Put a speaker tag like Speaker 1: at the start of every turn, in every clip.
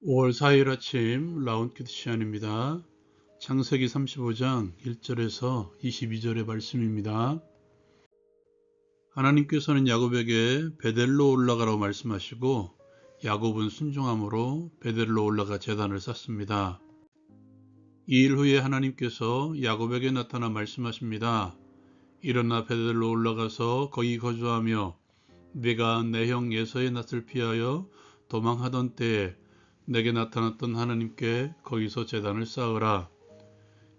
Speaker 1: 5월 4일 아침 라운드 시간입니다. 창세기 35장 1절에서 22절의 말씀입니다. 하나님께서는 야곱에게 베델로 올라가라고 말씀하시고 야곱은 순종함으로 베델로 올라가 제단을 쌓습니다. 2일 후에 하나님께서 야곱에게 나타나 말씀하십니다. 일어나 베델로 올라가서 거기 거주하며 내가 내 형 에서의 낯을 피하여 도망하던 때에 내게 나타났던 하나님께 거기서 제단을 쌓으라.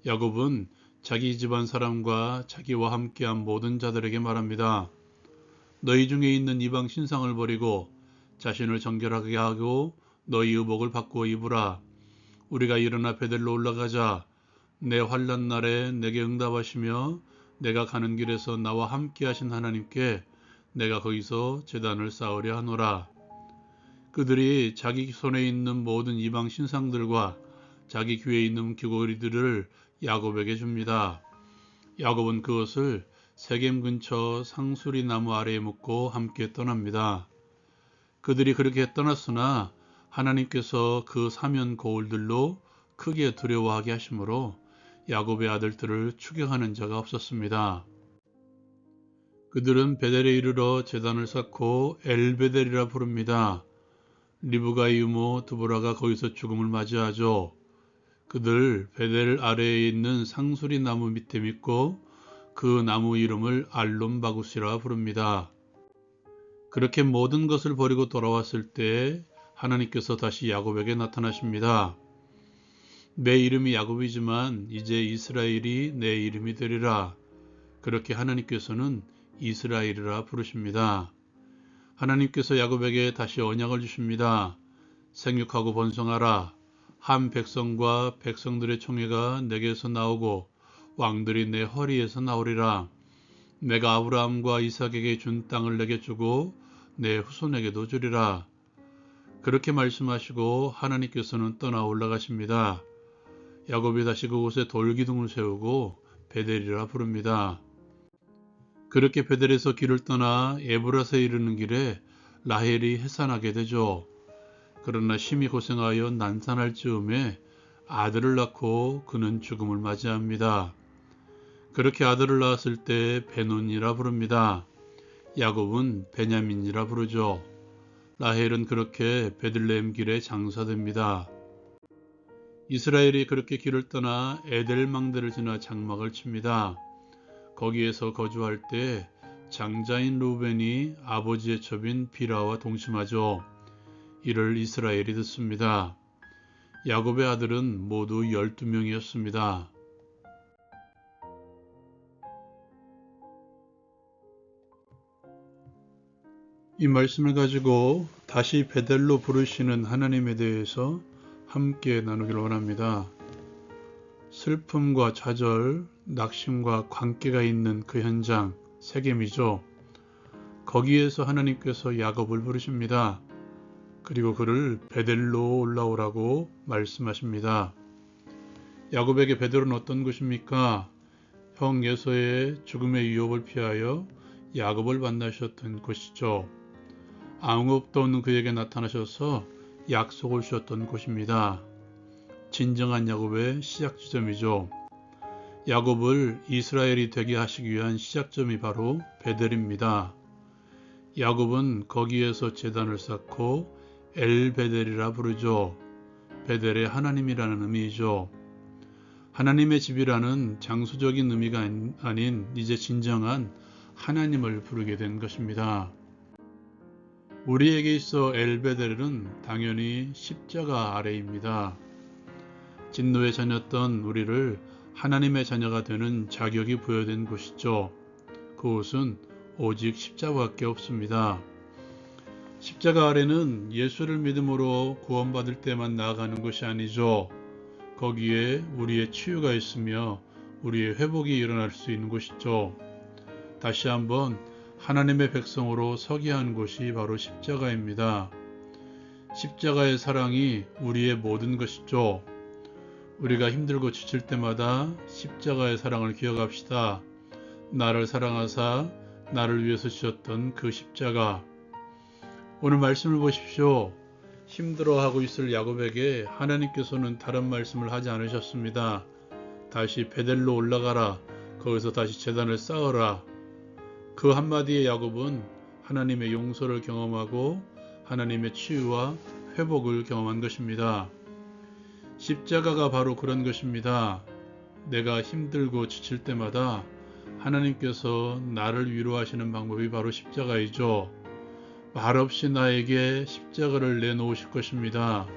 Speaker 1: 야곱은 자기 집안 사람과 자기와 함께한 모든 자들에게 말합니다. 너희 중에 있는 이방 신상을 버리고 자신을 정결하게 하고 너희 의복을 바꾸어 입으라. 우리가 일어나 베델로 올라가자. 내 환난 날에 내게 응답하시며 내가 가는 길에서 나와 함께 하신 하나님께 내가 거기서 제단을 쌓으려 하노라. 그들이 자기 손에 있는 모든 이방 신상들과 자기 귀에 있는 귀고리들을 야곱에게 줍니다. 야곱은 그것을 세겜 근처 상수리 나무 아래에 묻고 함께 떠납니다. 그들이 그렇게 떠났으나 하나님께서 그 사면 거울들로 크게 두려워하게 하시므로 야곱의 아들들을 추격하는 자가 없었습니다. 그들은 베델에 이르러 제단을 쌓고 엘베델이라 부릅니다. 리브가의 유모 드보라가 거기서 죽음을 맞이하죠. 그들 베델 아래에 있는 상수리 나무 밑에 묻고 그 나무 이름을 알론바구스라 부릅니다. 그렇게 모든 것을 버리고 돌아왔을 때 하나님께서 다시 야곱에게 나타나십니다. 내 이름이 야곱이지만 이제 이스라엘이 내 이름이 되리라. 그렇게 하나님께서는 이스라엘이라 부르십니다. 하나님께서 야곱에게 다시 언약을 주십니다. 생육하고 번성하라. 한 백성과 백성들의 총회가 내게서 나오고 왕들이 내 허리에서 나오리라. 내가 아브라함과 이삭에게 준 땅을 내게 주고 내 후손에게도 주리라. 그렇게 말씀하시고 하나님께서는 떠나 올라가십니다. 야곱이 다시 그곳에 돌기둥을 세우고 베델이라 부릅니다. 그렇게 베델에서 길을 떠나 에브라스에 이르는 길에 라헬이 해산하게 되죠. 그러나 심히 고생하여 난산할 즈음에 아들을 낳고 그는 죽음을 맞이합니다. 그렇게 아들을 낳았을 때 베논이라 부릅니다. 야곱은 베냐민이라 부르죠. 라헬은 그렇게 베들레헴 길에 장사됩니다. 이스라엘이 그렇게 길을 떠나 에델망대를 지나 장막을 칩니다. 거기에서 거주할 때 장자인 루벤이 아버지의 첩인 비라와 동침하죠. 이를 이스라엘이 듣습니다. 야곱의 아들은 모두 12명이었습니다. 이 말씀을 가지고 다시 베델로 부르시는 하나님에 대해서 함께 나누기를 원합니다. 슬픔과 좌절, 낙심과 관계가 있는 그 현장, 세겜이죠. 거기에서 하나님께서 야곱을 부르십니다. 그리고 그를 베델로 올라오라고 말씀하십니다. 야곱에게 베델은 어떤 곳입니까? 형 에서의 죽음의 위협을 피하여 야곱을 만나셨던 곳이죠. 아무것도 없는 그에게 나타나셔서 약속을 주셨던 곳입니다. 진정한 야곱의 시작 지점이죠. 야곱을 이스라엘이 되게 하시기 위한 시작점이 바로 베델입니다. 야곱은 거기에서 제단을 쌓고 엘베델이라 부르죠. 베델의 하나님이라는 의미이죠. 하나님의 집이라는 장소적인 의미가 아닌 이제 진정한 하나님을 부르게 된 것입니다. 우리에게 있어 엘베델은 당연히 십자가 아래입니다. 진노의 자녀였던 우리를 하나님의 자녀가 되는 자격이 부여된 곳이죠. 그곳은 오직 십자가밖에 없습니다. 십자가 아래는 예수를 믿음으로 구원받을 때만 나아가는 것이 아니죠. 거기에 우리의 치유가 있으며 우리의 회복이 일어날 수 있는 곳이죠. 다시 한번 하나님의 백성으로 서게 한 곳이 바로 십자가입니다. 십자가의 사랑이 우리의 모든 것이죠. 우리가 힘들고 지칠 때마다 십자가의 사랑을 기억합시다. 나를 사랑하사 나를 위해서 주셨던 그 십자가. 오늘 말씀을 보십시오. 힘들어하고 있을 야곱에게 하나님께서는 다른 말씀을 하지 않으셨습니다. 다시 베델로 올라가라. 거기서 다시 제단을 쌓으라. 그 한마디에 야곱은 하나님의 용서를 경험하고 하나님의 치유와 회복을 경험한 것입니다. 십자가가 바로 그런 것입니다. 내가 힘들고 지칠 때마다 하나님께서 나를 위로하시는 방법이 바로 십자가이죠. 말없이 나에게 십자가를 내놓으실 것입니다.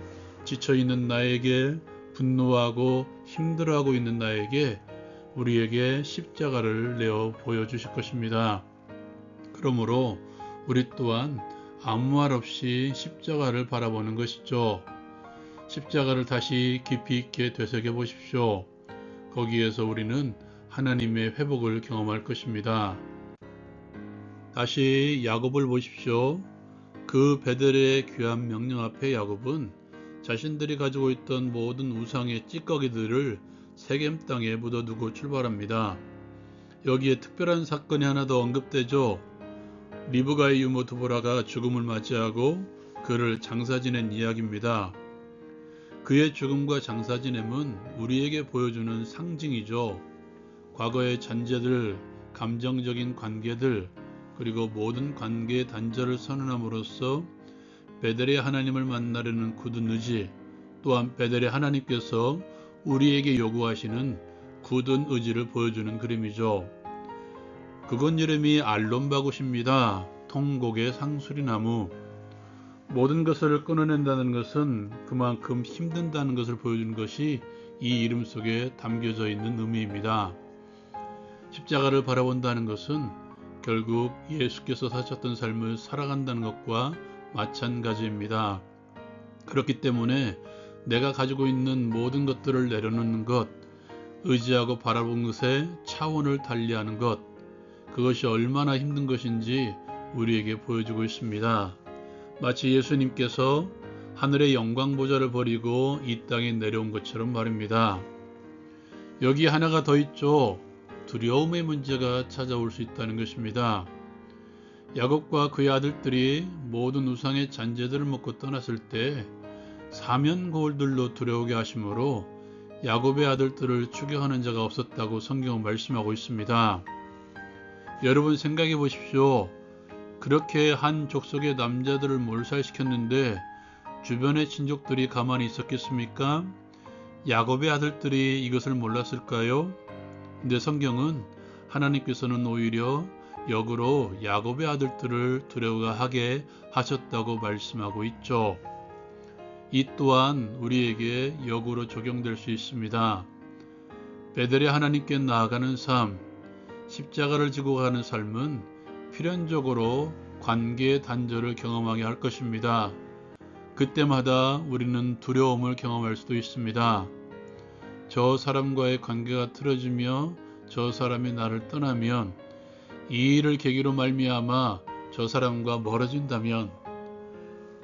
Speaker 1: 지쳐있는 나에게, 분노하고 힘들어하고 있는 나에게, 우리에게 십자가를 내어 보여주실 것입니다. 그러므로 우리 또한 아무 말 없이 십자가를 바라보는 것이죠. 십자가를 다시 깊이 있게 되새겨 보십시오. 거기에서 우리는 하나님의 회복을 경험할 것입니다. 다시 야곱을 보십시오. 그 베델의 귀한 명령 앞에 야곱은 자신들이 가지고 있던 모든 우상의 찌꺼기들을 세겜 땅에 묻어두고 출발합니다. 여기에 특별한 사건이 하나 더 언급되죠. 리브가의 유모 드보라가 죽음을 맞이하고 그를 장사 지낸 이야기입니다. 그의 죽음과 장사 지냄은 우리에게 보여주는 상징이죠. 과거의 잔재들, 감정적인 관계들, 그리고 모든 관계의 단절을 선언함으로써 베델의 하나님을 만나려는 굳은 의지, 또한 베델의 하나님께서 우리에게 요구하시는 굳은 의지를 보여주는 그림이죠. 그곳 이름이 알론바굿입니다. 통곡의 상수리나무. 모든 것을 끊어낸다는 것은 그만큼 힘든다는 것을 보여주는 것이 이 이름 속에 담겨져 있는 의미입니다. 십자가를 바라본다는 것은 결국 예수께서 사셨던 삶을 살아간다는 것과 마찬가지입니다. 그렇기 때문에 내가 가지고 있는 모든 것들을 내려놓는 것, 의지하고 바라본 것의 차원을 달리하는 것, 그것이 얼마나 힘든 것인지 우리에게 보여주고 있습니다. 마치 예수님께서 하늘의 영광 보좌를 버리고 이 땅에 내려온 것처럼 말입니다. 여기 하나가 더 있죠. 두려움의 문제가 찾아올 수 있다는 것입니다. 야곱과 그의 아들들이 모든 우상의 잔재들을 먹고 떠났을 때 사면고울들로 두려우게 하심으로 야곱의 아들들을 추격하는 자가 없었다고 성경은 말씀하고 있습니다. 여러분 생각해 보십시오. 그렇게 한 족속의 남자들을 몰살시켰는데 주변의 친족들이 가만히 있었겠습니까? 야곱의 아들들이 이것을 몰랐을까요? 근데 성경은 하나님께서는 오히려 역으로 야곱의 아들들을 두려워하게 하셨다고 말씀하고 있죠. 이 또한 우리에게 역으로 적용될 수 있습니다. 베델의 하나님께 나아가는 삶, 십자가를 지고 가는 삶은 필연적으로 관계의 단절을 경험하게 할 것입니다. 그때마다 우리는 두려움을 경험할 수도 있습니다. 저 사람과의 관계가 틀어지며 저 사람이 나를 떠나면, 이 일을 계기로 말미암아 저 사람과 멀어진다면,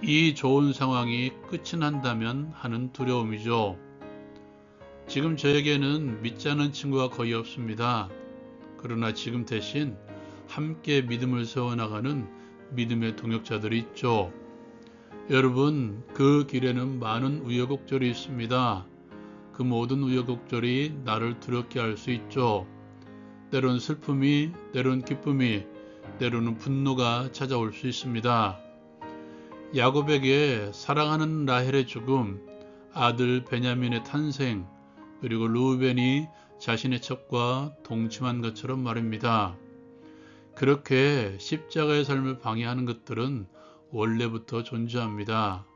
Speaker 1: 이 좋은 상황이 끝이 난다면 하는 두려움이죠. 지금 저에게는 믿지 않는 친구가 거의 없습니다. 그러나 지금 대신 함께 믿음을 세워나가는 믿음의 동역자들이 있죠. 여러분, 그 길에는 많은 우여곡절이 있습니다. 그 모든 우여곡절이 나를 두렵게 할 수 있죠. 때론 슬픔이, 때론 기쁨이, 때로는 분노가 찾아올 수 있습니다. 야곱에게 사랑하는 라헬의 죽음, 아들 베냐민의 탄생, 그리고 루벤이 자신의 첩과 동침한 것처럼 말입니다. 그렇게 십자가의 삶을 방해하는 것들은 원래부터 존재합니다.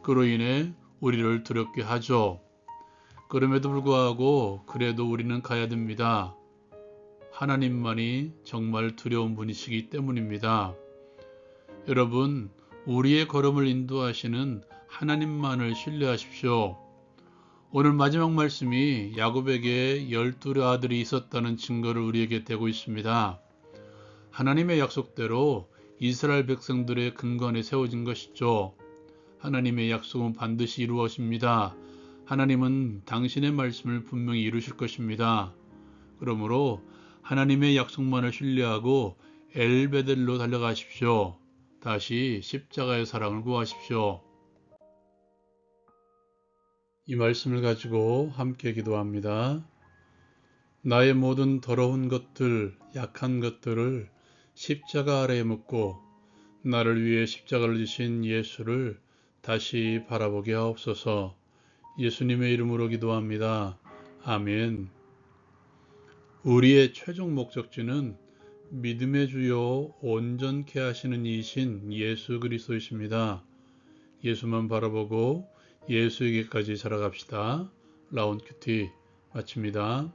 Speaker 1: 그로 인해 우리를 두렵게 하죠. 그럼에도 불구하고 그래도 우리는 가야 됩니다. 하나님만이 정말 두려운 분이시기 때문입니다. 여러분, 우리의 걸음을 인도하시는 하나님만을 신뢰하십시오. 오늘 마지막 말씀이 야곱에게 12 아들이 있었다는 증거를 우리에게 대고 있습니다. 하나님의 약속대로 이스라엘 백성들의 근간에 세워진 것이죠. 하나님의 약속은 반드시 이루어집니다. 하나님은 당신의 말씀을 분명히 이루실 것입니다. 그러므로 하나님의 약속만을 신뢰하고 엘베델로 달려가십시오. 다시 십자가의 사랑을 구하십시오. 이 말씀을 가지고 함께 기도합니다. 나의 모든 더러운 것들, 약한 것들을 십자가 아래에 묻고 나를 위해 십자가를 지신 예수를 다시 바라보게 하옵소서. 예수님의 이름으로 기도합니다. 아멘. 우리의 최종 목적지는 믿음의 주요 온전케 하시는 이이신 예수 그리스도이십니다. 예수만 바라보고 예수에게까지 살아갑시다. 라운큐티 마칩니다.